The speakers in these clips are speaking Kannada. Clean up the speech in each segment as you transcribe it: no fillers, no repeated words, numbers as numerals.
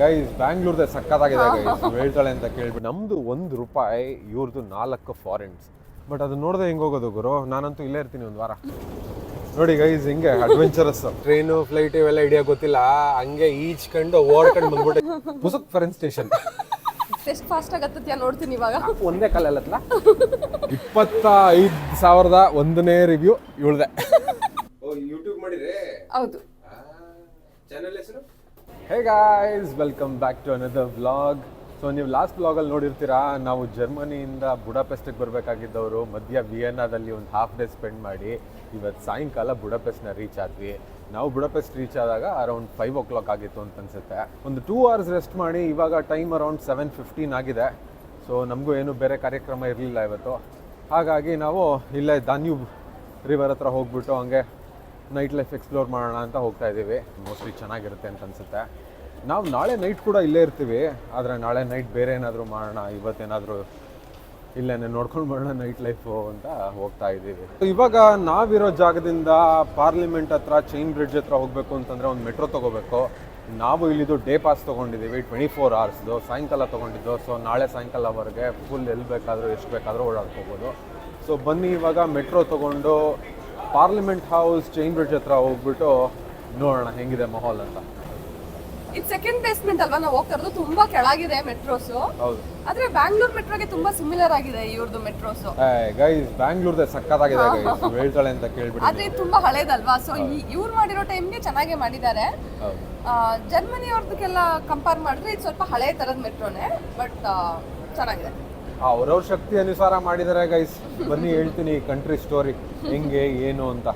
ಗೈಸ್ ಬ್ಯಾಂಗ್ಳೂರ್ದೆ ಸಕ್ಕತ್ತಾಗಿದೆ ಗೈಸ್ ಹೇಳ್ತಾಳೆ ಅಂತ ಕೇಳ್ಬಿಟ್ಟು ನಮ್ದು ₹1 ಇವ್ರದ್ದು 4 ಫಾರಿನ್ಸ್. ಬಟ್ ಅದು ನೋಡ್ದೆ ಹೆಂಗ್ ಹೋಗೋದು ಗುರು, ನಾನಂತೂ ಇಲ್ಲೇ ಇರ್ತೀನಿ ಒಂದು ವಾರ. ನೋಡಿ ಗೈಸ್ ಹಿಂಗೆ ಅಡ್ವೆಂಚರಸ್, ಟ್ರೈನು ಫ್ಲೈಟ್ ಇವೆಲ್ಲ ಹಿಡಿಯೋ ಗೊತ್ತಿಲ್ಲ, ಹಂಗೆ ಈಜ್ಕೊಂಡು ಓಡ್ಕೊಂಡು ಬಂದ್ಬಿಟ್ಟೆ ಪುಸಕ್ ಫಾರಿನ್ ಸ್ಟೇಷನ್. ಎಷ್ಟು ಫಾಸ್ಟ್ ಆಗತ್ತೀಯ ನೋಡ್ತೀನಿ ಇವಾಗ. ಒಂದೇ ಕಾಲಲ್ಲತ್ಲ 25,001ನೇ ರಿವ್ಯೂ ಇವಳ್ದೆ. ಯೂಟ್ಯೂಬ್ ಮಾಡಿದ್ರೆ ಹೌದು. ಚಾನೆಲ್ ಹೆಸರು hey guys, welcome back to another vlog. So ನೀವು ಲಾಸ್ಟ್ ವ್ಲಾಗಲ್ಲಿ ನೋಡಿರ್ತೀರಾ, ನಾವು ಜರ್ಮನಿಯಿಂದ ಬುಡಾಪೆಸ್ಟಿಗೆ ಬರಬೇಕಾಗಿದ್ದವರು ಮಧ್ಯ ವಿಯೆನ್ನಾದಲ್ಲಿ ಒಂದು ಹಾಫ್ ಡೇ ಸ್ಪೆಂಡ್ ಮಾಡಿ ಇವತ್ತು ಸಾಯಂಕಾಲ ಬುಡಾಪೆಸ್ಟ್ನ ರೀಚ್ ಆದ್ವಿ. ನಾವು ಬುಡಾಪೆಸ್ಟ್ ರೀಚ್ ಆದಾಗ ಅರೌಂಡ್ 5 o'clock ಆಗಿತ್ತು ಅಂತ ಅನ್ಸುತ್ತೆ. ಒಂದು 2 hours ರೆಸ್ಟ್ ಮಾಡಿ ಇವಾಗ ಟೈಮ್ ಅರೌಂಡ್ 7:15 ಆಗಿದೆ. ಸೊ ನಮಗೂ ಏನು ಬೇರೆ ಕಾರ್ಯಕ್ರಮ ಇರಲಿಲ್ಲ ಇವತ್ತು, ಹಾಗಾಗಿ ನಾವು ಇಲ್ಲೇ ದಾನ್ಯೂಬ್ ರಿವರ್ ಹತ್ರ ಹೋಗ್ಬಿಟ್ಟು ಹಂಗೆ ನೈಟ್ ಲೈಫ್ ಎಕ್ಸ್ಪ್ಲೋರ್ ಮಾಡೋಣ ಅಂತ ಹೋಗ್ತಾ ಇದ್ದೀವಿ. ಮೋಸ್ಟ್ಲಿ ಚೆನ್ನಾಗಿರುತ್ತೆ ಅಂತ ಅನ್ಸುತ್ತೆ. ನಾವು ನಾಳೆ ನೈಟ್ ಕೂಡ ಇಲ್ಲೇ ಇರ್ತೀವಿ, ಆದರೆ ನಾಳೆ ನೈಟ್ ಬೇರೆ ಏನಾದರೂ ಮಾಡೋಣ, ಇವತ್ತೇನಾದರೂ ಇಲ್ಲೇನೆ ನೋಡ್ಕೊಂಡು ಬರೋಣ ನೈಟ್ ಲೈಫು ಅಂತ ಹೋಗ್ತಾ ಇದ್ದೀವಿ. ಇವಾಗ ನಾವಿರೋ ಜಾಗದಿಂದ ಪಾರ್ಲಿಮೆಂಟ್ ಹತ್ರ ಚೈನ್ ಬ್ರಿಡ್ಜ್ ಹತ್ರ ಹೋಗಬೇಕು ಅಂತಂದರೆ ಒಂದು ಮೆಟ್ರೋ ತೊಗೋಬೇಕು. ನಾವು ಇಲ್ಲಿದು ಡೇ ಪಾಸ್ ತೊಗೊಂಡಿದ್ದೀವಿ, 24 hours ಸಾಯಂಕಾಲ ತೊಗೊಂಡಿದ್ದು. ಸೊ ನಾಳೆ ಸಾಯಂಕಾಲವರೆಗೆ ಫುಲ್ ಎಲ್ಲಿ ಬೇಕಾದರೂ ಎಷ್ಟು ಬೇಕಾದರೂ ಓಡಾಡ್ಕೋಬೋದು. ಸೊ ಬನ್ನಿ ಇವಾಗ ಮೆಟ್ರೋ ತೊಗೊಂಡು ಪಾರ್ಲಿಮೆಂಟ್ ಹೌಸ್ ಚೈನ್ ಬ್ರಿಡ್ಜ್ ಹತ್ರ ಹೋಗ್ಬಿಟ್ಟು ನೋಡೋಣ ಹೆಂಗಿದೆ ಮಾಹೋಲ್ ಅಂತ. ಇದು ಸೆಕೆಂಡ್ ಬೇಸ್ಮೆಂಟ್ ಅಲ್ವಾ ನಾವು ಹೋಗ್ತಾ ಇರೋದು, ತುಂಬಾ ಕೆಳಗಿದೆ ಮೆಟ್ರೋಸ್. ಹೌದು, ಆದ್ರೆ ಬ್ಯಾಂಗ್ಳೂರ್ ಮೆಟ್ರೋಗೆ ತುಂಬಾ ಸಿಮಿಲರ್ ಆಗಿದೆ ಇವ್ರದ್ದು ಮೆಟ್ರೋಸ್. ಗೈಸ್ ಬ್ಯಾಂಗ್ಳೂರ್ದೆ ಸಕ್ಕತ್ತಾಗಿದೆ ಗೈಸ್ ಹೇಳ್ತಾಳೆ ಅಂತ ಕೇಳ್ಬಿಟ್ಟು. ಆದ್ರೆ ಇದು ತುಂಬಾ ಹಳೇದಲ್ವಾ, ಸೊ ಇವ್ರು ಮಾಡಿರೋ ಟೈಮ್ಗೆ ಚೆನ್ನಾಗೇ ಮಾಡಿದ್ದಾರೆ. ಜರ್ಮನಿ ಅವ್ರದಕ್ಕೆಲ್ಲ ಕಂಪೇರ್ ಮಾಡಿದ್ರೆ ಇದು ಸ್ವಲ್ಪ ಹಳೆ ತರದ ಮೆಟ್ರೋನೇ, ಬಟ್ ಚೆನ್ನಾಗಿದೆ. ಅವ್ರವ್ರ ಶಕ್ತಿ ಅನುಸಾರ ಮಾಡಿದ್ದಾರೆ ಗೈಸ್. ಬನ್ನಿ ಹೇಳ್ತೀನಿ ಕಂಟ್ರಿ ಸ್ಟೋರಿ ಹೆಂಗೆ ಏನು ಅಂತ.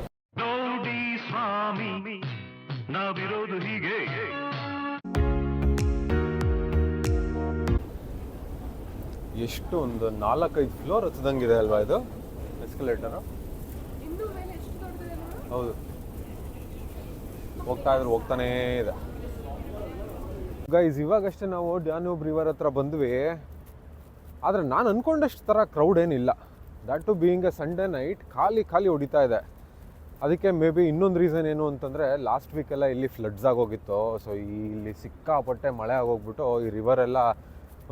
ಎಷ್ಟು ಒಂದು 4-5 ಫ್ಲೋರ್ ಹತ್ತದಂಗಿದೆ ಅಲ್ವಾ ಇದು ಎಸ್ಕಲೇಟರ್. ಹೌದು, ಹೋಗ್ತಾನೇ ಇದೆ ಗೈಸ್. ಇವಾಗಷ್ಟೇ ನಾವು ಡ್ಯಾನ್ಯೂಬ್ ರಿವರ್ ಹತ್ರ ಬಂದ್ವಿ, ಆದರೆ ನಾನು ಅಂದ್ಕೊಂಡಷ್ಟು ಥರ ಕ್ರೌಡ್ ಏನಿಲ್ಲ. That to being a Sunday night ಖಾಲಿ ಹೊಡಿತಾ ಇದೆ. ಅದಕ್ಕೆ ಮೇ ಬಿ ಇನ್ನೊಂದು ರೀಸನ್ ಏನು ಅಂತಂದರೆ ಲಾಸ್ಟ್ ವೀಕೆಲ್ಲ ಇಲ್ಲಿ ಫ್ಲಡ್ಸ್ ಆಗೋಗಿತ್ತು. ಸೊ ಇಲ್ಲಿ ಸಿಕ್ಕಾಪಟ್ಟೆ ಮಳೆ ಆಗೋಗ್ಬಿಟ್ಟು ಈ ರಿವರ್ ಎಲ್ಲ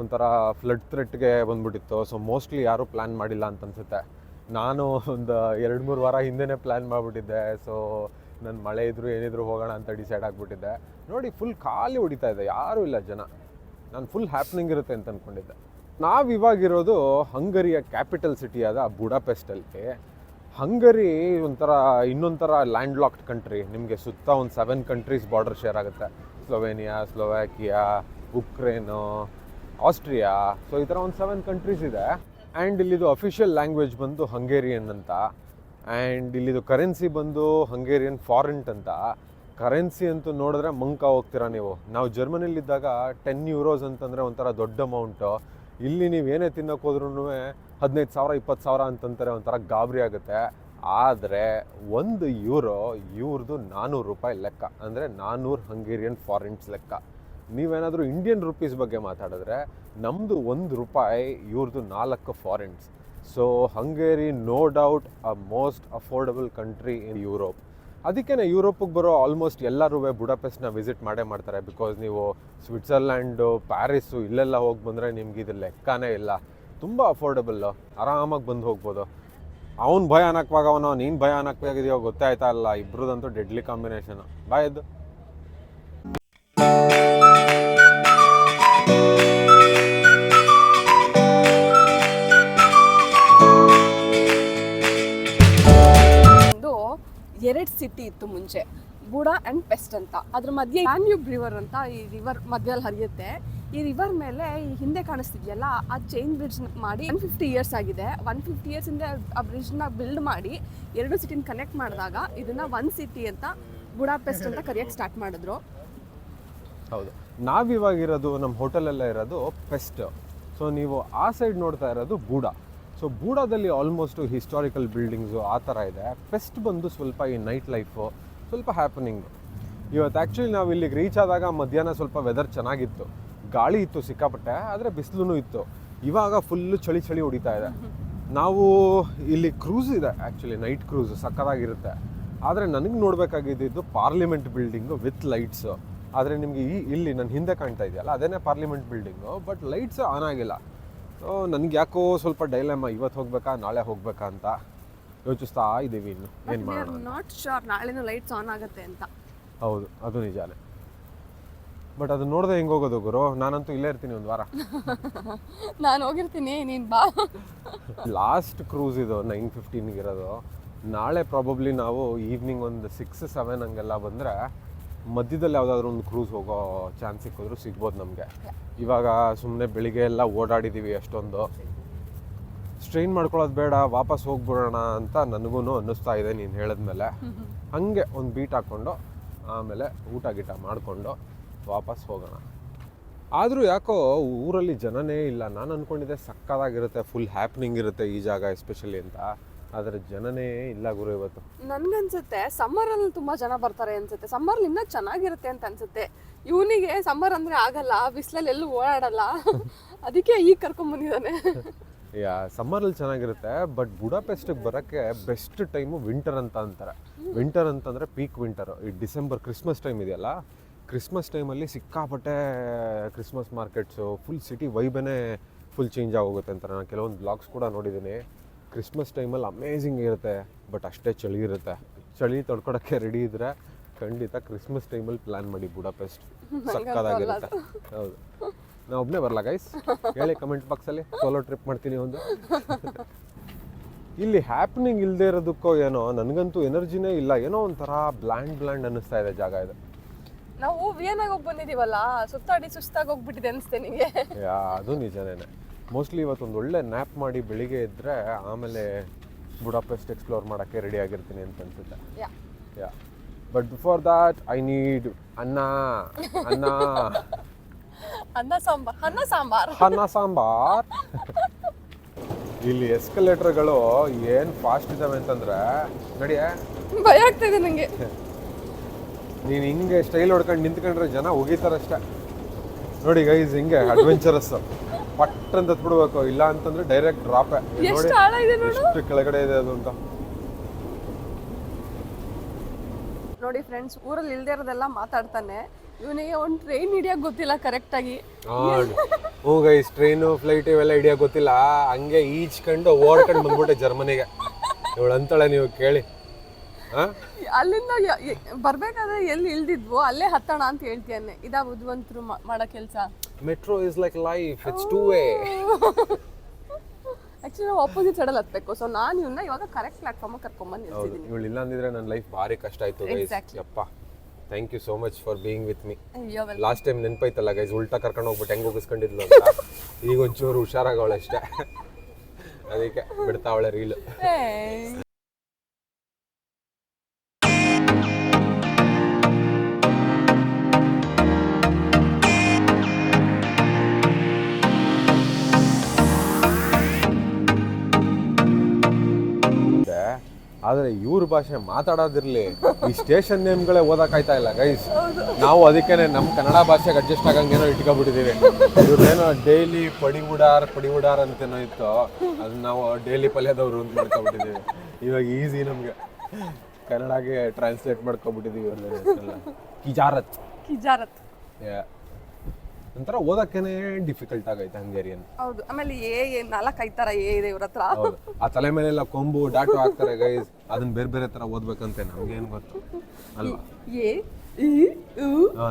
ಒಂಥರ ಫ್ಲಡ್ ಥ್ರೆಟ್ಗೆ ಬಂದ್ಬಿಟ್ಟಿತ್ತು. ಸೊ ಮೋಸ್ಟ್ಲಿ ಯಾರೂ ಪ್ಲ್ಯಾನ್ ಮಾಡಿಲ್ಲ ಅಂತ ಅನ್ಸುತ್ತೆ. ನಾನು ಒಂದು 2-3 ವಾರ ಹಿಂದೆನೇ ಪ್ಲ್ಯಾನ್ ಮಾಡಿಬಿಟ್ಟಿದ್ದೆ. ಸೊ ನನ್ನ ಮಳೆ ಇದ್ದರೂ ಏನಿದ್ರು ಹೋಗೋಣ ಅಂತ ಡಿಸೈಡ್ ಆಗಿಬಿಟ್ಟಿದ್ದೆ. ನೋಡಿ ಫುಲ್ ಖಾಲಿ ಹೊಡಿತಾ ಇದೆ, ಯಾರೂ ಇಲ್ಲ ಜನ. ನಾನು ಫುಲ್ ಹ್ಯಾಪ್ನಿಂಗ್ ಇರುತ್ತೆ ಅಂತ ಅಂದ್ಕೊಂಡಿದ್ದೆ. ನಾವಿವಾಗಿರೋದು ಹಂಗರಿಯ ಕ್ಯಾಪಿಟಲ್ ಸಿಟಿಯಾದ ಬುಡಾಪೆಸ್ಟಲ್ಲಿ. ಹಂಗರಿ ಒಂಥರ ಇನ್ನೊಂಥರ ಲ್ಯಾಂಡ್ ಲಾಕ್ಡ್ ಕಂಟ್ರಿ. ನಿಮಗೆ ಸುತ್ತ ಒಂದು 7 ಕಂಟ್ರೀಸ್ ಬಾರ್ಡರ್ ಶೇರ್ ಆಗುತ್ತೆ. Slovenia, Slovakia, Ukraine, Austria. So ಈ ಥರ ಒಂದು 7 ಕಂಟ್ರೀಸ್ ಇದೆ. ಆ್ಯಂಡ್ ಇಲ್ಲಿದು ಅಫಿಷಿಯಲ್ ಲ್ಯಾಂಗ್ವೇಜ್ ಬಂದು ಹಂಗೇರಿಯನ್ ಅಂತ. ಆ್ಯಂಡ್ ಇಲ್ಲಿದು ಕರೆನ್ಸಿ ಬಂದು ಹಂಗೇರಿಯನ್ ಫಾರೆಂಟ್ ಅಂತ. ಕರೆನ್ಸಿ ಅಂತೂ ನೋಡಿದ್ರೆ ಮಂಕ ಹೋಗ್ತೀರಾ ನೀವು. ನಾವು ಜರ್ಮನಿಲಿದ್ದಾಗ €10 ಅಂತಂದರೆ ಒಂಥರ ದೊಡ್ಡ ಅಮೌಂಟು. ಇಲ್ಲಿ ನೀವು ಏನೇ ತಿನ್ನೋಕೆ ಹೋದ್ರೂ 15,000 20,000 ಅಂತಂತಾರೆ, ಒಂಥರ ಗಾಬರಿ ಆಗುತ್ತೆ. ಆದರೆ €1 ಇವ್ರದ್ದು ₹400 ಲೆಕ್ಕ, ಅಂದರೆ 400 ಹಂಗೇರಿಯನ್ ಫಾರೆಂಟ್ಸ್ ಲೆಕ್ಕ. ನೀವೇನಾದರೂ ಇಂಡಿಯನ್ ರುಪೀಸ್ ಬಗ್ಗೆ ಮಾತಾಡಿದ್ರೆ ನಮ್ಮದು €1 ಇವ್ರದ್ದು 4 forints. So Hungary no doubt a most affordable country in Europe. ಅದಕ್ಕೆ ಯುರೋಪಿಗೆ ಬರೋ ಆಲ್ಮೋಸ್ಟ್ ಎಲ್ಲರೂ ಬುಡಾಪೆಸ್ಟ್ನ ವಿಸಿಟ್ ಮಾಡೇ ಮಾಡ್ತಾರೆ. ಬಿಕಾಸ್ ನೀವು ಸ್ವಿಟ್ಜರ್ಲ್ಯಾಂಡು, ಪ್ಯಾರಿಸ್ಸು ಇಲ್ಲೆಲ್ಲ ಹೋಗಿ ಬಂದರೆ ನಿಮ್ಗೆ ಇದು ಲೆಕ್ಕನೇ ಇಲ್ಲ. ತುಂಬ ಅಫೋರ್ಡಬಲ್ಲು, ಆರಾಮಾಗಿ ಬಂದು ಹೋಗ್ಬೋದು. ಅವ್ನು ಭಯಾನಕವಾಗವನೋ ನೀನು ಭಯಾನಕವಾಗಿದೆಯೋ ಗೊತ್ತಾಯ್ತಾ ಅಲ್ಲ, ಇಬ್ರದಂತೂ ಡೆಡ್ಲಿ ಕಾಂಬಿನೇಷನು. ಬಾಯದ್ದು ಎರಡು ಸಿಟಿ ಇತ್ತು ಮುಂಚೆ, ಬುಡಾ ಆ್ಯಂಡ್ ಪೆಸ್ಟ್ ಅಂತ. ಅದ್ರ ಮಧ್ಯೆ ಡ್ಯಾನ್ಯೂಬ್ ರಿವರ್ ಅಂತ ಈ ರಿವರ್ ಮಧ್ಯದಲ್ಲಿ ಹರಿಯುತ್ತೆ. ಈ ರಿವರ್ ಮೇಲೆ ಈ ಹಿಂದೆ ಕಾಣಿಸ್ತಿದೆಯಲ್ಲ ಆ ಚೈನ್ ಬ್ರಿಡ್ಜ್ ಮಾಡಿ 150 years ಆಗಿದೆ. 150 years ಇಂದ ಆ ಬ್ರಿಡ್ಜ್ನ ಬಿಲ್ಡ್ ಮಾಡಿ 2 ಸಿಟಿನ ಕನೆಕ್ಟ್ ಮಾಡಿದಾಗ ಇದನ್ನ 1 ಸಿಟಿ ಅಂತ ಬುಡಾಪೆಸ್ಟ್ ಅಂತ ಕರೆಯೋಕ್ಕೆ ಸ್ಟಾರ್ಟ್ ಮಾಡಿದ್ರು. ಹೌದು, ನಾವಿವಾಗಿರೋದು ನಮ್ಮ ಹೋಟೆಲೆಲ್ಲ ಇರೋದು ಪೆಸ್ಟ್. ಸೊ ನೀವು ಆ ಸೈಡ್ ನೋಡ್ತಾ ಇರೋದು ಬೂಡಾ. ಸೊ ಬೂಡಾದಲ್ಲಿ ಆಲ್ಮೋಸ್ಟು ಹಿಸ್ಟಾರಿಕಲ್ ಬಿಲ್ಡಿಂಗ್ಸು ಆ ಥರ ಇದೆ. ಪೆಸ್ಟ್ ಬಂದು ಸ್ವಲ್ಪ ಈ ನೈಟ್ ಲೈಫು, ಸ್ವಲ್ಪ ಹ್ಯಾಪನಿಂಗು. ಇವತ್ತು ಆ್ಯಕ್ಚುಲಿ ನಾವು ಇಲ್ಲಿಗೆ ರೀಚ್ ಆದಾಗ ಮಧ್ಯಾಹ್ನ ಸ್ವಲ್ಪ ವೆದರ್ ಚೆನ್ನಾಗಿತ್ತು, ಗಾಳಿ ಇತ್ತು ಸಿಕ್ಕಾಪಟ್ಟೆ, ಆದರೆ ಬಿಸಿಲು ಇತ್ತು. ಇವಾಗ ಫುಲ್ಲು ಚಳಿ ಹೊಡಿತಾ ಇದೆ. ನಾವು ಇಲ್ಲಿ ಕ್ರೂಸ್ ಇದೆ, ಆ್ಯಕ್ಚುಲಿ ನೈಟ್ ಕ್ರೂಸ್ ಸಕ್ಕತ್ತಾಗಿರುತ್ತೆ. ಆದರೆ ನನಗೆ ನೋಡಬೇಕಾಗಿದ್ದು ಪಾರ್ಲಿಮೆಂಟ್ ಬಿಲ್ಡಿಂಗು ವಿತ್ ಲೈಟ್ಸು. ಆದರೆ ನಿಮಗೆ ಇಲ್ಲಿ ನನ್ನ ಹಿಂದೆ ಕಾಣ್ತಾ ಇದೆಯಲ್ಲ ಅದೇನೇ parliament building, but lights on ಆಗಿಲ್ಲ. ಸೊ ನನಗೆ ಯಾಕೋ ಸ್ವಲ್ಪ ಡೈಲೆಮ, ಇವತ್ತು ಹೋಗ್ಬೇಕಾ ನಾಳೆ ಹೋಗ್ಬೇಕಾ ಅಂತ ಯೋಚಿಸ್ತಾ ಇದ್ದೀವಿ. ಇನ್ನು ಏನು ಮಾಡೋಣ, ನಾಟ್ ಶೋರ್ ನಾಳೆನೂ ಲೈಟ್ಸ್ ಆನ್ ಆಗುತ್ತೆ ಅಂತ. ಹೌದು ಅದು ನಿಜಾನೇ, ಬಟ್ ಅದು ನೋಡಿದೆ ಹೆಂಗೆ ಹೋಗೋದು ಗುರು, ನಾನಂತೂ ಇಲ್ಲೇ ಇರ್ತೀನಿ ಒಂದು ವಾರ. ನಾನು ಹೋಗಿರ್ತೀನಿ, ನೀನು ಬಾ. ಲಾಸ್ಟ್ ಕ್ರೂಸ್ ಇದು 9:15 ಇರೋದು. ನಾಳೆ ಪ್ರಾಬಬ್ಲಿ ನಾವು ಈವ್ನಿಂಗ್ ಒಂದು 6-7 ಹಂಗೆಲ್ಲ ಬಂದರೆ ಮಧ್ಯದಲ್ಲಿ ಯಾವುದಾದ್ರೂ ಒಂದು ಕ್ರೂಸ್ ಹೋಗೋ ಚಾನ್ಸ್ ಸಿಕ್ಕಿದ್ರು ಸಿಗ್ಬೋದು ನಮಗೆ. ಇವಾಗ ಸುಮ್ಮನೆ ಬೆಳಿಗ್ಗೆ ಎಲ್ಲ ಓಡಾಡಿದ್ದೀವಿ, ಅಷ್ಟೊಂದು ಸ್ಟ್ರೈನ್ ಮಾಡ್ಕೊಳ್ಳೋದು ಬೇಡ, ವಾಪಸ್ ಹೋಗ್ಬಿಡೋಣ ಅಂತ ನನಗೂ ಅನ್ನಿಸ್ತಾ ಇದೆ ನೀನು ಹೇಳಿದ್ಮೇಲೆ. ಹಾಗೆ ಒಂದು ಬೀಟ್ ಹಾಕ್ಕೊಂಡು ಆಮೇಲೆ ಊಟ ಗೀಟ ಮಾಡಿಕೊಂಡು ವಾಪಸ್ ಹೋಗೋಣ. ಆದರೂ ಯಾಕೋ ಊರಲ್ಲಿ ಜನನೇ ಇಲ್ಲ. ನಾನು ಅಂದ್ಕೊಂಡಿದ್ದೆ ಸಕ್ಕತ್ತಾಗಿರುತ್ತೆ, ಫುಲ್ ಹ್ಯಾಪ್ನಿಂಗ್ ಇರುತ್ತೆ ಈ ಜಾಗ ಎಸ್ಪೆಷಲಿ ಅಂತ, ಆದರೆ ಜನನೇ ಇಲ್ಲ ಗುರು ಇವತ್ತು. ನನ್ಗನ್ಸುತ್ತೆ ಸಮ್ಮರಲ್ಲಿ ತುಂಬ ಜನ ಬರ್ತಾರೆ ಅನ್ಸುತ್ತೆ, ಸಮ್ಮರ್ಲಿ ಇನ್ನೂ ಚೆನ್ನಾಗಿರುತ್ತೆ ಅಂತ ಅನ್ಸುತ್ತೆ. ಇವನಿಗೆ ಸಮ್ಮರ್ ಅಂದರೆ ಆಗಲ್ಲ, ಬಿಸಿಲಲ್ಲಿ ಎಲ್ಲೂ ಓಡಾಡಲ್ಲ, ಅದಕ್ಕೆ ಈಗ ಕರ್ಕೊಂಡ್ಬಂದಿದ್ದಾನೆ. ಯಾ ಸಮ್ಮರಲ್ಲಿ ಚೆನ್ನಾಗಿರುತ್ತೆ, ಬಟ್ ಬುಡಾಪೆಸ್ಟಿಗೆ ಬರೋಕ್ಕೆ ಬೆಸ್ಟ್ ಟೈಮು ವಿಂಟರ್ ಅಂತ ಅಂತಾರೆ. ವಿಂಟರ್ ಅಂತಂದರೆ ಪೀಕ್ ವಿಂಟರು. ಈ ಡಿಸೆಂಬರ್ ಕ್ರಿಸ್ಮಸ್ ಟೈಮ್ ಇದೆಯಲ್ಲ, ಕ್ರಿಸ್ಮಸ್ ಟೈಮಲ್ಲಿ ಸಿಕ್ಕಾಪಟ್ಟೆ ಕ್ರಿಸ್ಮಸ್ ಮಾರ್ಕೆಟ್ಸು, ಫುಲ್ ಸಿಟಿ ವೈಬೇ ಫುಲ್ ಚೇಂಜ್ ಆಗೋಗುತ್ತೆ ಅಂತಾರೆ. ನಾನು ಕೆಲವೊಂದು ಬ್ಲಾಗ್ಸ್ ಕೂಡ ನೋಡಿದ್ದೀನಿ. ಕ್ರಿಸ್ಮಸ್ ಟೈಮಲ್ಲಿ ಅಮೇಝಿಂಗ್ ಇರುತ್ತೆ, ಬಟ್ ಅಷ್ಟೇ ಚಳಿ ಇರುತ್ತೆ. ಚಳಿ ತಡ್ಕೊಳಕ್ಕೆ ರೆಡಿ ಇದ್ದರೆ ಖಂಡಿತ ಕ್ರಿಸ್ಮಸ್ ಟೈಮಲ್ಲಿ ಪ್ಲ್ಯಾನ್ ಮಾಡಿ, ಬುಡಾಪೆಸ್ಟ್ ಸಕ್ಕತ್ತಾಗಿರುತ್ತೆ. ಹೌದು, ನಾನು ಒಬ್ಬನೇ ಬರಲ್ಲ ಗೈಸ್, ಹೇಳಿ ಕಮೆಂಟ್ ಬಾಕ್ಸಲ್ಲಿ, ಸೋಲೋ ಟ್ರಿಪ್ ಮಾಡ್ತೀನಿ ಒಂದು. ಇಲ್ಲಿ ಹ್ಯಾಪ್ನಿಂಗ್ ಇಲ್ಲದೆ ಇರೋದಕ್ಕೋ ಏನೋ ನನಗಂತೂ ಎನರ್ಜಿನೇ ಇಲ್ಲ, ಏನೋ ಒಂಥರ ಬ್ಲ್ಯಾಂಡ್ ಅನ್ನಿಸ್ತಾ ಇದೆ ಜಾಗ ಇದು. ನಾವು ವಿಯನ್ನಾಗಿ ಹೋಗಿ ಬಂದಿದ್ದೀವಲ್ಲ, ಸುತ್ತಾಡಿ ಸುಸ್ತಾಗಿ ಹೋಗ್ಬಿಟ್ಟಿದೆ ಅನಿಸುತ್ತೆ ನಿಮಗೆ. ಅದು ನಿಜನೇನೆ. ಮೋಸ್ಟ್ಲಿ ಇವತ್ತೊಂದು ಒಳ್ಳೆ ನ್ಯಾಪ್ ಮಾಡಿ ಬೆಳಿಗ್ಗೆ ಇದ್ದರೆ ಆಮೇಲೆ ಬುಡಾಪೆಸ್ಟ್ ಎಕ್ಸ್ಪ್ಲೋರ್ ಮಾಡೋಕ್ಕೆ ರೆಡಿ ಆಗಿರ್ತೀನಿ ಅಂತ ಅನ್ಸುತ್ತೆ. Yeah but before that I need ಅನ್ನ ಸಾಂಬಾರ್. ಇಲ್ಲಿ ಎಸ್ಕಲೇಟರ್ಗಳು ಏನು ಫಾಸ್ಟ್ ಇದ್ದಾವೆ ಅಂತಂದ್ರೆ ನಡಿಯ ಭಯ ಆಗ್ತಾ ಇದೆ ನನಗೆ. ನೀನು ಹಿಂಗೆ ಸ್ಟೈಲ್ ಹೊಡ್ಕೊಂಡು ನಿಂತ್ಕೊಂಡ್ರೆ ಜನ ಹೋಗಿತಾರಷ್ಟೇ. ನೋಡಿ ಗೈಸ್, ಹಿಂಗೆ ಅಡ್ವೆಂಚರಸ್ ಪಟ್ ಅಂತ ಹತ್ಬಿಡ್ಬೇಕು, ಇಲ್ಲ ಅಂತಂದ್ರೆ ಡೈರೆಕ್ಟ್ ಡ್ರಾಪೇ. ನೋಡಿ ಎಷ್ಟು ಕೆಳಗಡೆ ಇದೆ ಅದು ಅಂತ. ನೋಡಿ ಫ್ರೆಂಡ್ಸ್, ಊರಲ್ಲಿ ಇಲ್ದೇ ಇರೋದೆಲ್ಲ ಮಾತಾಡ್ತಾನೆ. ಇವನಿಗೆ ಒಂದು ಟ್ರೈನ್ ಹಿಡಿಯೋಕೆ ಗೊತ್ತಿಲ್ಲ ಕರೆಕ್ಟಾಗಿ. ಹ್ಞೂ ಗೈಸ್, ಟ್ರೈನು ಫ್ಲೈಟ್ ಇವೆಲ್ಲ ಹಿಡಿಯೋಕೆ ಗೊತ್ತಿಲ್ಲ, ಹಂಗೆ ಈಜ್ಕೊಂಡು ಓಡ್ಕೊಂಡು ಬಂದ್ಬಿಟ್ಟೆ ಜರ್ಮನಿಗೆ. ಇವಳು ಅಂತಾಳೆ, ನೀವು ಕೇಳಿ. ಅಲ್ಲಿಂದ ಬರ್ಬೇಕಾದ್ರೆ ಎಲ್ಲಿ ಇಳ್ದಿದ್ವು ಅಲ್ಲೇ ಹತ್ತಣ ಅಂತ ಹೇಳ್ತೀಯಾನೆ. ಇದಾ ಬುದ್ಧಿವಂತರು ಮಾಡೋ ಕೆಲಸ. Metro is like life, it's two way. Actually ನಾವು ಆಪೋಸಿಟ್ ಸೈಡಲ್ಲಿ ಹತ್ತಬೇಕು. ಸೊ ನಾನು ಇವನ್ನ ಇವಾಗ ಕರೆಕ್ಟ್ ಪ್ಲಾಟ್ಫಾರ್ಮ್ ಕರ್ಕೊಂಡ್ಬಂದು ನಿಲ್ಸಿದ್ದೀನಿ. ಇವಳು ಇಲ್ಲ ಅಂದಿದ್ರೆ ನನ್ನ ಲೈಫ್ ಭಾರಿ ಕಷ್ಟ ಆಯ್ತು ಗೈಸ್. ಯಪ್ಪ, thank you so much for being with me. Last time ನೆನಪೈತಲ್ಲ ಗೈಸ್, ಉಲ್ಟಾ ಕರ್ಕೊಂಡು ಹೋಗ್ಬಿಟ್ಟು ಹೆಂಗೆ ಹೋಗಿಸ್ಕೊಂಡಿದ್ಲು ಅಂತ. ಈಗ ಒಂಚೂರು ಹುಷಾರಾಗವಳೆ ಅಷ್ಟೇ, ಅದಕ್ಕೆ ಬಿಡ್ತಾ ಅವಳೆ ರೀಲು. ಆದರೆ ಇವ್ರ ಭಾಷೆ ಮಾತಾಡೋದಿರ್ಲಿ, ಈ ಸ್ಟೇಷನ್ ನೇಮ್ಗಳೇ ಓದಕ್ಕಾಯ್ತಾ ಇಲ್ಲ ಗೈಸ್. ನಾವು ಅದಕ್ಕೇನೆ ನಮ್ಮ ಕನ್ನಡ ಭಾಷೆಗೆ ಅಡ್ಜಸ್ಟ್ ಆಗಂಗೇನೋ ಇಟ್ಕೊಬಿಟ್ಟಿದ್ದೀವಿ. ಇವ್ರದ್ದೇನೋ ಡೈಲಿ ಪಡಿವುಡಾರ್ ಅಂತೇನೋ ಇತ್ತು, ಅದನ್ನ ನಾವು ಡೈಲಿ ಪಲ್ಯದವ್ರು ಅಂತ ಮಾಡ್ಕೊಬಿಟ್ಟಿದ್ದೀವಿ. ಇವಾಗ ಈಸಿ ನಮಗೆ ಕನ್ನಡಗೆ ಟ್ರಾನ್ಸ್ಲೇಟ್ ಮಾಡ್ಕೊಬಿಟ್ಟಿದ್ದೀವಿ. ಇವ್ರನ್ನೆಲ್ಲ ಕಿಜಾರತ್. ಒಂಥರ ಓದಕ್ಕೇನೆ ಡಿಫಿಕಲ್ಟ್ ಆಗೈತೆ ಹಂಗೇರಿಯನ್. ಹೌದು, ಆಮೇಲೆ 4-5 ಥರ ಇದೆ ಇವ್ರ ಹತ್ರ. ಆ ತಲೆ ಮೇಲೆಲ್ಲ ಕೊಂಬು ಡಾಟು ಹಾಕ್ತಾರೆ ಗೈಸ್, ಅದನ್ನ ಬೇರೆ ಬೇರೆ ತರ ಓದ್ಬೇಕಂತೆ. ನಮ್ಗೇನು ಗೊತ್ತು ಅಲ್ವಾ?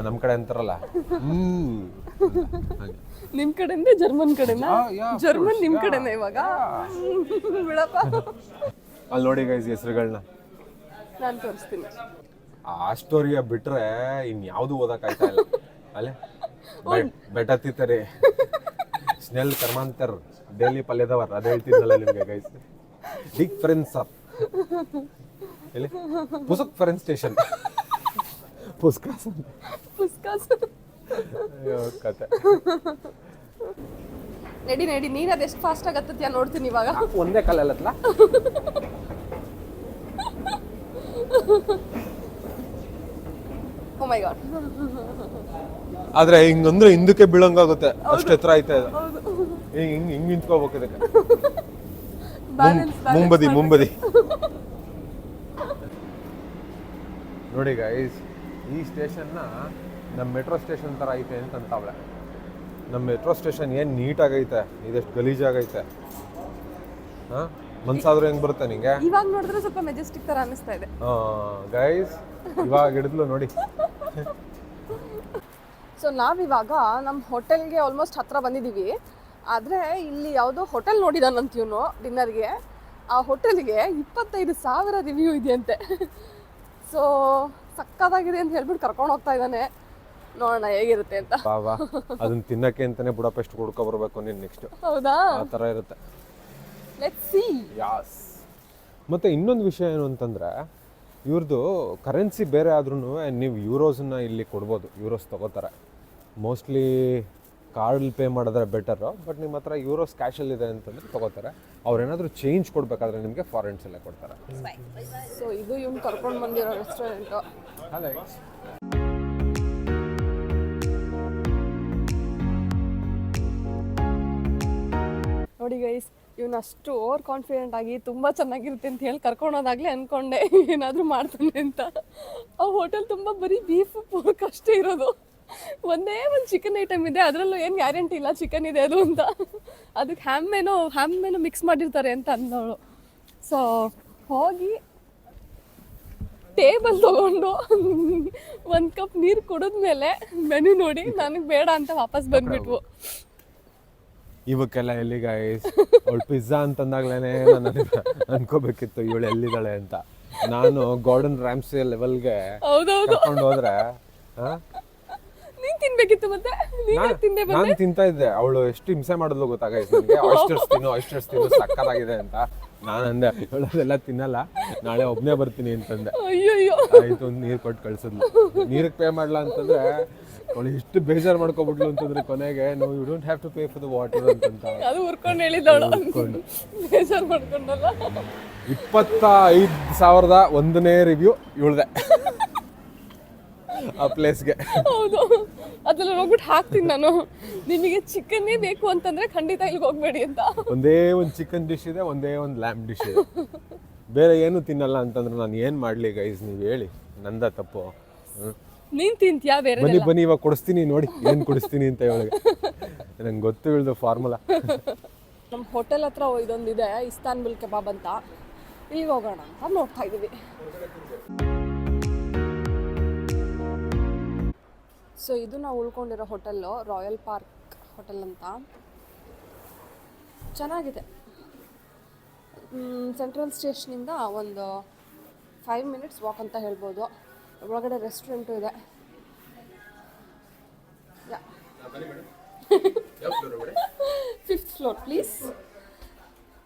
ನಮ್ಮ ಕಡೆ ಅಂತಾರಲ್ಲ. ನಿಮ್ ಕಡೆಯಿಂದ ಜರ್ಮನ್ ಕಡೆನಾ? ಜರ್ಮನ್ ನಿಮ್ ಕಡೆನಾ ಇವಾಗ? ಬಿಡಪ್ಪ. ಅಲ್ಲಿ ನೋಡಿ ಗೈಸ್ ಹೆಸರುಗಳನ್ನ ನಾನು ತೋರಿಸ್ತೀನಿ. ಆ ಸ್ಟೋರಿಯ ಬಿಟ್ರೆ ಇನ್ಯಾವುದು ಓದಕ್ಕಾಯ್ತಾ ಇಲ್ಲ. ಅಲ್ಲೇ ಬೆಟತ್ತಿತ್ತರಿ ಸ್ನೆಲ್ ಕರ್ಮಾಂತರ್ ಡೈಲಿ ಪಲ್ಯದವರ್, ಅದು ಹೇಳ್ತಿದ್ನಲ್ಲ ನಿಮಗೆ ಗೈಸ್. ಬಿಗ್ ಫ್ರೆಂಡ್ಸ್ ಅಪ್ ಎಲ್ಲಿ ಪುಸಕ್ ಫ್ರೆಂಡ್ ಸ್ಟೇಷನ್ ಪುಸ್ಕಾಸ್ ಕತೆ. ನಡಿ ನೀನು ಅದೆಷ್ಟು ಫಾಸ್ಟ್ ಆಗತ್ತತ್ಯಾ ನೋಡ್ತೀನಿ ಇವಾಗ. ಒಂದೇ ಕಾಲಲ್ಲತ್ಲ. ಓ ಮೈ ಗಾಡ್. ಆದ್ರೆ ಹಿಂಗಂದ್ರೆ ಹಿಂದಕ್ಕೆ ಬೀಳಂಗಾಗುತ್ತೆ, ಅಷ್ಟು ಎತ್ತರ ಐತೆ ಅದು. ಹಿಂಗ್ ನಿಂತ್ಕೋಬೇಕು ಇದಕ್ಕೆ. ಮುಂಬದಿ ನೋಡಿ ಗೈಸ್, ಈ ಸ್ಟೇಷನ್ನ ನಮ್ಮ ಮೆಟ್ರೋ ಸ್ಟೇಷನ್ ಥರ ಐತೆ ಅಂತಂತಾವಳೆ. ನಮ್ಮ ಮೆಟ್ರೋ ಸ್ಟೇಷನ್ ಏನು ನೀಟಾಗೈತೆ, ಇದೆಷ್ಟು ಗಲೀಜಾಗೈತೆ. ಹಾಂ, ಮನ್ಸಾದ್ರೂ ಹೆಂಗೆ ಬರುತ್ತೆ ನಿಂಗೆ? ಇವಾಗ ನೋಡಿದ್ರೆ ಸ್ವಲ್ಪ ಮೆಜೆಸ್ಟಿಕ್ ಥರ ಅನ್ನಿಸ್ತಾ ಇದೆ. ಗೈಸ್ ಇವಾಗ ಹಿಡಿದ್ಲು ನೋಡಿ. ಸೊ ನಾವಿವಾಗ ನಮ್ಮ ಹೋಟೆಲ್ಗೆ ಆಲ್ಮೋಸ್ಟ್ ಹತ್ರ ಬಂದಿದ್ದೀವಿ. ಆದರೆ ಇಲ್ಲಿ ಯಾವುದೋ ಹೋಟೆಲ್ ನೋಡಿದಾನಂತ ಇವನು ಡಿನ್ನರ್ಗೆ. ಆ ಹೋಟೆಲ್ಗೆ 25,000 ರಿವ್ಯೂ ಇದೆಯಂತೆ. ಸೊ ಸಕ್ಕತ್ತಾಗಿದೆ ಅಂತ ಹೇಳ್ಬಿಟ್ಟು ಕರ್ಕೊಂಡು ಹೋಗ್ತಾ ಇದ್ದಾನೆ. ನೋಡೋಣ ಹೇಗಿರುತ್ತೆ ಅಂತ. ಬಾಬಾ ಅದನ್ನ ತಿನ್ನಕ್ಕೆ ಅಂತಾನೆ ಬುಡಾಪೆಸ್ಟ್ ಹುಡ್ಕೊ ಬರ್ಬೇಕು ನೀನು ನೆಕ್ಸ್ಟ್. ಹೌದಾ? ಆ ಥರ ಇರುತ್ತೆ. Let's see. ಯಾಸ್. ಮತ್ತು ಇನ್ನೊಂದು ವಿಷಯ ಏನು ಅಂತಂದರೆ, ಇವ್ರದ್ದು ಕರೆನ್ಸಿ ಬೇರೆ ಆದ್ರೂ ನೀವು ಯೂರೋಸನ್ನ ಇಲ್ಲಿ ಕೊಡ್ಬೋದು. ಯೂರೋಸ್ ತೊಗೋತಾರೆ ಮೋಸ್ಟ್ಲಿ. ಕಾರ್ಡಲ್ಲಿ ಪೇ ಮಾಡಿದ್ರೆ ಬೆಟರು. ಬಟ್ ನಿಮ್ಮ ಹತ್ರ ಯೂರೋಸ್ ಕ್ಯಾಶಲ್ಲಿದೆ ಅಂತಂದರೆ ತೊಗೋತಾರೆ. ಅವ್ರೇನಾದರೂ ಚೇಂಜ್ ಕೊಡಬೇಕಾದ್ರೆ ನಿಮಗೆ ಫಾರೆನ್ಸಲ್ಲೇ ಕೊಡ್ತಾರೆ. ಸೊ ಇದು ಇವ್ನು ಕರ್ಕೊಂಡು ಬಂದಿರೋ ರೆಸ್ಟೋರೆಂಟು. ಅದೇ ನೋಡಿ ಗೈಸ್, ಇವನು ಅಷ್ಟು ಓವರ್ ಕಾನ್ಫಿಡೆಂಟ್ ಆಗಿ ತುಂಬ ಚೆನ್ನಾಗಿರುತ್ತೆ ಅಂತ ಹೇಳಿ ಕರ್ಕೊಂಡೋದಾಗಲೇ ಅಂದ್ಕೊಂಡೆ ಏನಾದರೂ ಮಾಡ್ತಾನೆ ಅಂತ. ಆ ಹೋಟೆಲ್ ತುಂಬ ಬರೀ ಬೀಫು ಪೋರ್ಕ್ ಅಷ್ಟೇ ಇರೋದು. ಒಂದೇ ಒಂದು ಚಿಕನ್ ಐಟಮ್ ಇದೆ, ಅದರಲ್ಲೂ ಏನು ಗ್ಯಾರಂಟಿ ಇಲ್ಲ ಚಿಕನ್ ಇದೆ ಅದು ಅಂತ. ಅದಕ್ಕೆ ಹ್ಯಾಮೇನೋ ಮಿಕ್ಸ್ ಮಾಡಿರ್ತಾರೆ ಅಂತ ಅಂದವಳು. ಸೊ ಹೋಗಿ ಟೇಬಲ್ ತೊಗೊಂಡು ಒಂದು ಕಪ್ ನೀರು ಕುಡಿದ್ಮೇಲೆ ಮೆನು ನೋಡಿ ನನಗೆ ಬೇಡ ಅಂತ ವಾಪಸ್ ಬಂದ್ಬಿಟ್ವು. ಇವಕ್ಕೆಲ್ಲ ಎಲ್ಲಿ ಗೈಸ್, ಅವಳು ಪಿಜ್ಜಾ ಅಂತಂದಾಗ್ಲೇ ನಾನು ಅನ್ಕೋಬೇಕಿತ್ತು ಇವಳು ಎಲ್ಲಿದ್ದಾಳೆ ಅಂತ. ನಾನು ಗಾರ್ಡನ್ ರ್ಯಾಮ್ಸೆ ಲೆವೆಲ್ಗೆ ಕರ್ಕೊಂಡು ಹೋದ್ರೆ ನೀನ್ ತಿನ್ಬೇಕಿತ್ತು. ಮತ್ತೆ ನಾನು ತಿಂತಾ ಇದ್ದೆ. ಅವಳು ಎಷ್ಟು ಹಿಂಸೆ ಮಾಡಿದ್ಲು ಗೊತ್ತಾ ಗೈಸ್ ನನಗೆ. ಆಯಿಸ್ಟರ್ಸ್ ತಿನ್ನು ಸಕ್ಕತ್ತಾಗಿದೆ ಅಂತ. ನಾನು ಅಂದೆ ಹೇಳೋದೆಲ್ಲ ತಿನ್ನಲ್ಲ, ನಾಳೆ ಒಬ್ಬನೇ ಬರ್ತೀನಿ ಅಂತಂದೆ. ಆಯ್ತು ಒಂದು ನೀರು ಕೊಟ್ಟು ಕಳ್ಸಿದ್ಲು. ನೀರಿಗೆ ಪೇ ಮಾಡಲ್ಲ ಅಂತಂದ್ರೆ ಅವಳು ಎಷ್ಟು ಬೇಜಾರು ಮಾಡ್ಕೊಬಿಟ್ಲು ಅಂತಂದ್ರೆ ಕೊನೆಗೆ no you don't have to pay for the water ಅಂತಂತ ಅದು ಉರ್ಕೊಂಡು ಹೇಳಿದವಳು. ಬೇಜಾರು ಮಾಡ್ಕೊಂಡಲ್ಲ. 25,000 ಒಂದನೇ ರಿವ್ಯೂ ಇವಳ್ದೆ ಆ ಪ್ಲೇಸ್ಗೆ. ಹೌದು, ಅದ್ರಲ್ಲಿ ಹೋಗ್ಬಿಟ್ಟು ಹಾಕ್ತೀನಿ ನಾನು, ನಿಮಗೆ ಚಿಕನ್ನೇ ಬೇಕು ಅಂತಂದ್ರೆ ಖಂಡಿತ ಇಲ್ಲಿಗೆ ಹೋಗ್ಬೇಡಿ ಅಂತ. ಒಂದೇ ಒಂದು ಚಿಕನ್ ಡಿಶ್ ಇದೆ, ಒಂದೇ ಒಂದು ಲ್ಯಾಂಬ್ ಡಿಶ್ ಇದೆ. ಬೇರೆ ಏನು ತಿನ್ನಲ್ಲ ಅಂತಂದ್ರೆ ನಾನು ಏನು ಮಾಡಲಿ ಗೈಸ್, ನೀವು ಹೇಳಿ, ನಂದ ತಪ್ಪು. ನೀನ್ ತಿಂತೀಯಾ ಬೇರೆ? ಬನ್ನಿ ಇವಾಗ ಕೊಡಿಸ್ತೀನಿ ನೋಡಿ ಏನು ಕೊಡಿಸ್ತೀನಿ ಅಂತ ಹೇಳಿ. ನಂಗೆ ಗೊತ್ತು ಇಳ್ದು ಫಾರ್ಮುಲಾ. ನಮ್ಮ ಹೋಟೆಲ್ ಹತ್ರ ಇದೊಂದಿದೆ, ಇಸ್ತಾನ್ಬುಲ್ ಕೆಬಾಬ್ ಅಂತ. ಇಲ್ಲಿಗೆ ಹೋಗೋಣ ಅಂತ ನೋಡ್ತಾ ಇದ್ದೀವಿ. ಸೊ ಇದು ನಾವು ಉಳ್ಕೊಂಡಿರೋ ಹೋಟೆಲ್ಲು ರಾಯಲ್ ಪಾರ್ಕ್ ಹೋಟೆಲ್ ಅಂತ. ಚೆನ್ನಾಗಿದೆ. ಸೆಂಟ್ರಲ್ ಸ್ಟೇಷನಿಂದ ಒಂದು 5 ಮಿನಿಟ್ಸ್ ವಾಕ್ ಅಂತ ಹೇಳ್ಬೋದು. ಒಳಗಡೆ ರೆಸ್ಟೋರೆಂಟು ಇದೆ. 5th floor please.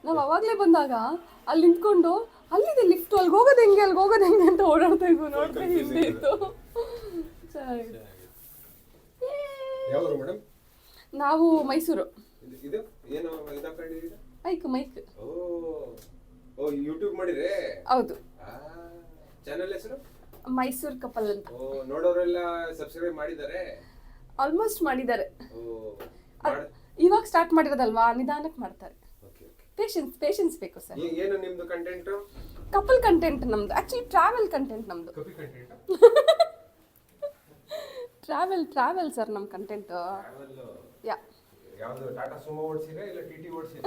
ನಾವು ಅವಾಗಲೇ ಬಂದಾಗ ಅಲ್ಲಿ ನಿಂತ್ಕೊಂಡು ಅಲ್ಲಿದೆ ಲಿಫ್ಟು, ಅಲ್ಲಿಗೆ ಹೋಗೋದು ಹೆಂಗೆ ಅಂತ ಓಡಾಡ್ತಾ ಇದ್ವು. ನೋಡಿದ್ರೆ ಹಿಂದೆ ಇತ್ತು. ಚೆನ್ನಾಗಿದೆ. ನಾವು ಮೈಸೂರು. ಮೈಕ್ ಯೂಟ್ಯೂಬ್ ಮಾಡಿದ್ರೆ. ಹೌದು, ಚಾನೆಲ್ ಹೆಸರು ಮೈಸೂರು ಕಪಲ್ ಅಂತ. ನೋಡೋರೆಲ್ಲ ಸಬ್ಸ್ಕ್ರೈಬ್ ಮಾಡಿದ್ದಾರೆ, ಆಲ್ಮೋಸ್ಟ್ ಮಾಡಿದ್ದಾರೆ. ಇವಾಗ ಸ್ಟಾರ್ಟ್ ಮಾಡಿರೋದಲ್ವಾ, ನಿಧಾನಕ್ಕೆ ಮಾಡ್ತಾರೆ. ಪೇಷನ್ಸ್ ಬೇಕು ಸರ್. ಏನು ನಿಮ್ದು ಕಂಟೆಂಟ್? ಕಪಲ್ ಕಂಟೆಂಟ್ ನಮ್ದು. ಆಕ್ಚುಲಿ ಟ್ರಾವೆಲ್ ಕಂಟೆಂಟ್ ನಮ್ದು. ಟ್ರಾವೆಲ್ ಸರ್ ನಮ್ಮ ಕಂಟೆಂಟ್. ಯಾವುದು ಟಾಟಾ ಸುಮೋ ಓಡಿಸಿರಾ ಇಲ್ಲ ಟಿಟಿ ಓಡಿಸಿರಾ?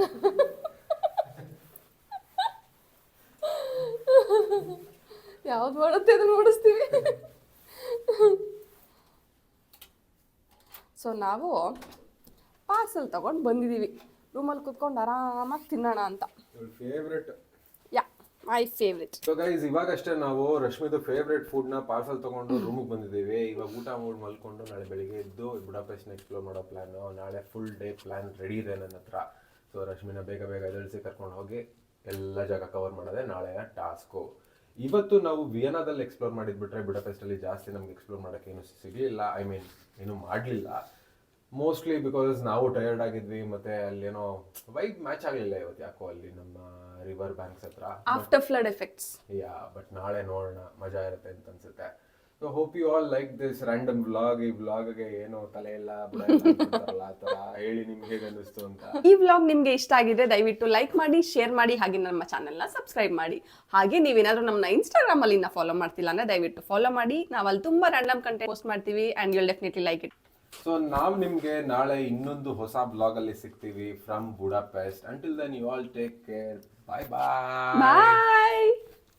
ಯಾವ್ದು ಮಾಡುತ್ತೆ ಅದನ್ನು ಓಡಿಸ್ತೀವಿ. ಸೊ ನಾವು ಪಾರ್ಸಲ್ ತಗೊಂಡು ಬಂದಿದ್ದೀವಿ. ರೂಮಲ್ಲಿ ಕುತ್ಕೊಂಡು ಆರಾಮಾಗಿ ತಿನ್ನೋಣ ಅಂತ. Favourite. My favourite. So guys, ಇವಾಗಷ್ಟೇ ನಾವು ರಶ್ಮಿದು ಫೇವ್ರೆಟ್ ಫುಡ್ನ ಪಾರ್ಸಲ್ ತೊಗೊಂಡು ರೂಮಿಗೆ ಬಂದಿದ್ದೀವಿ. ಇವಾಗ ಊಟ ಮಾಡಿ ಮಲ್ಕೊಂಡು ನಾಳೆ ಬೆಳಿಗ್ಗೆ ಎದ್ದು ಬುಡಾಪೆಸ್ಟ್ನ ಎಕ್ಸ್ಪ್ಲೋರ್ ಮಾಡೋ ಪ್ಲ್ಯಾನು. ನಾಳೆ ಫುಲ್ ಡೇ ಪ್ಲ್ಯಾನ್ ರೆಡಿ ಇದೆ ನನ್ನ ಹತ್ರ. ಸೊ ರಶ್ಮಿನ ಬೇಗ ಎದುರಿಸಿ ಕರ್ಕೊಂಡು ಹೋಗಿ ಎಲ್ಲ ಜಾಗ ಕವರ್ ಮಾಡೋದೇ ನಾಳೆಯ ಟಾಸ್ಕು. ಇವತ್ತು ನಾವು ವಿಯನಾದಲ್ಲಿ ಎಕ್ಸ್ಪ್ಲೋರ್ ಮಾಡಿದ್ಬಿಟ್ರೆ ಬುಡಾಪೆಸ್ಟಲ್ಲಿ ಜಾಸ್ತಿ ನಮ್ಗೆ ಎಕ್ಸ್ಪ್ಲೋರ್ ಮಾಡೋಕ್ಕೆ ಏನು ಸಿಗಲಿಲ್ಲ. ಏನೂ ಮಾಡಲಿಲ್ಲ. ಮೋಸ್ಟ್ಲಿ ಬಿಕಾಸ್ ನಾವು ಟಯರ್ಡ್ ಆಗಿದ್ವಿ, ಮತ್ತು ಅಲ್ಲೇನೋ ವೈಬ್ ಮ್ಯಾಚ್ ಆಗಲಿಲ್ಲ ಇವತ್ತು ಯಾಕೋ ಅಲ್ಲಿ ನಮ್ಮ ರಿವರ್ ಬ್ಯಾಂಕ್ಸ್ ಹತ್ರ. After flood effects. ಬಟ್ ನಾಳೆ ನೋಡೋಣ, ಮಜಾ ಇರುತ್ತೆ ಅಂತ ಅನ್ಸುತ್ತೆ. So hope you all like this random vlog. ಈ ವ್ಲಾಗ್ಗೆ ಏನೋ ತಲೆ ಇಲ್ಲ ಬುಡ ಇಲ್ಲ ಅಂತಾರಲ್ಲ, ಆ ಥರ ಹೇಳಿ ನಿಮ್ಗೆ ಹೇಗೆ ಅನ್ನಿಸ್ತು ಅಂತ. ಈ ವ್ಲಾಗ್ ನಿಮ್ಗೆ ಇಷ್ಟ ಆಗಿದ್ರೆ ದಯವಿಟ್ಟು ಲೈಕ್ ಮಾಡಿ, ಶೇರ್ ಮಾಡಿ, ಹಾಗೆ ನಮ್ಮ ಚಾನೆಲ್ನ ಸಬ್ಸ್ಕ್ರೈಬ್ ಮಾಡಿ. ಹಾಗೆ ನೀವೇನಾದ್ರೂ ನಮ್ಮನ್ನ ಇನ್ಸ್ಟಾಗ್ರಾಮ್ ಅಲ್ಲಿ ಫಾಲೋ ಮಾಡ್ತಿಲ್ಲ ಅಂದ್ರೆ ದಯವಿಟ್ಟು ಫಾಲೋ ಮಾಡಿ. ನಾವು ಅಲ್ಲಿ ತುಂಬಾ ರ್ಯಾಂಡಮ್ ಕಂಟೆಂಟ್ ಪೋಸ್ಟ್ ಮಾಡ್ತೀವಿ and you'll definitely like it. So ನಾವು ನಿಮಗೆ ನಾಳೆ ಇನ್ನೊಂದು ಹೊಸ ಬ್ಲಾಗ್ ಅಲ್ಲಿ ಸಿಗ್ತೀವಿ from Budapest. Until then you all take care. Bye bye. Bye.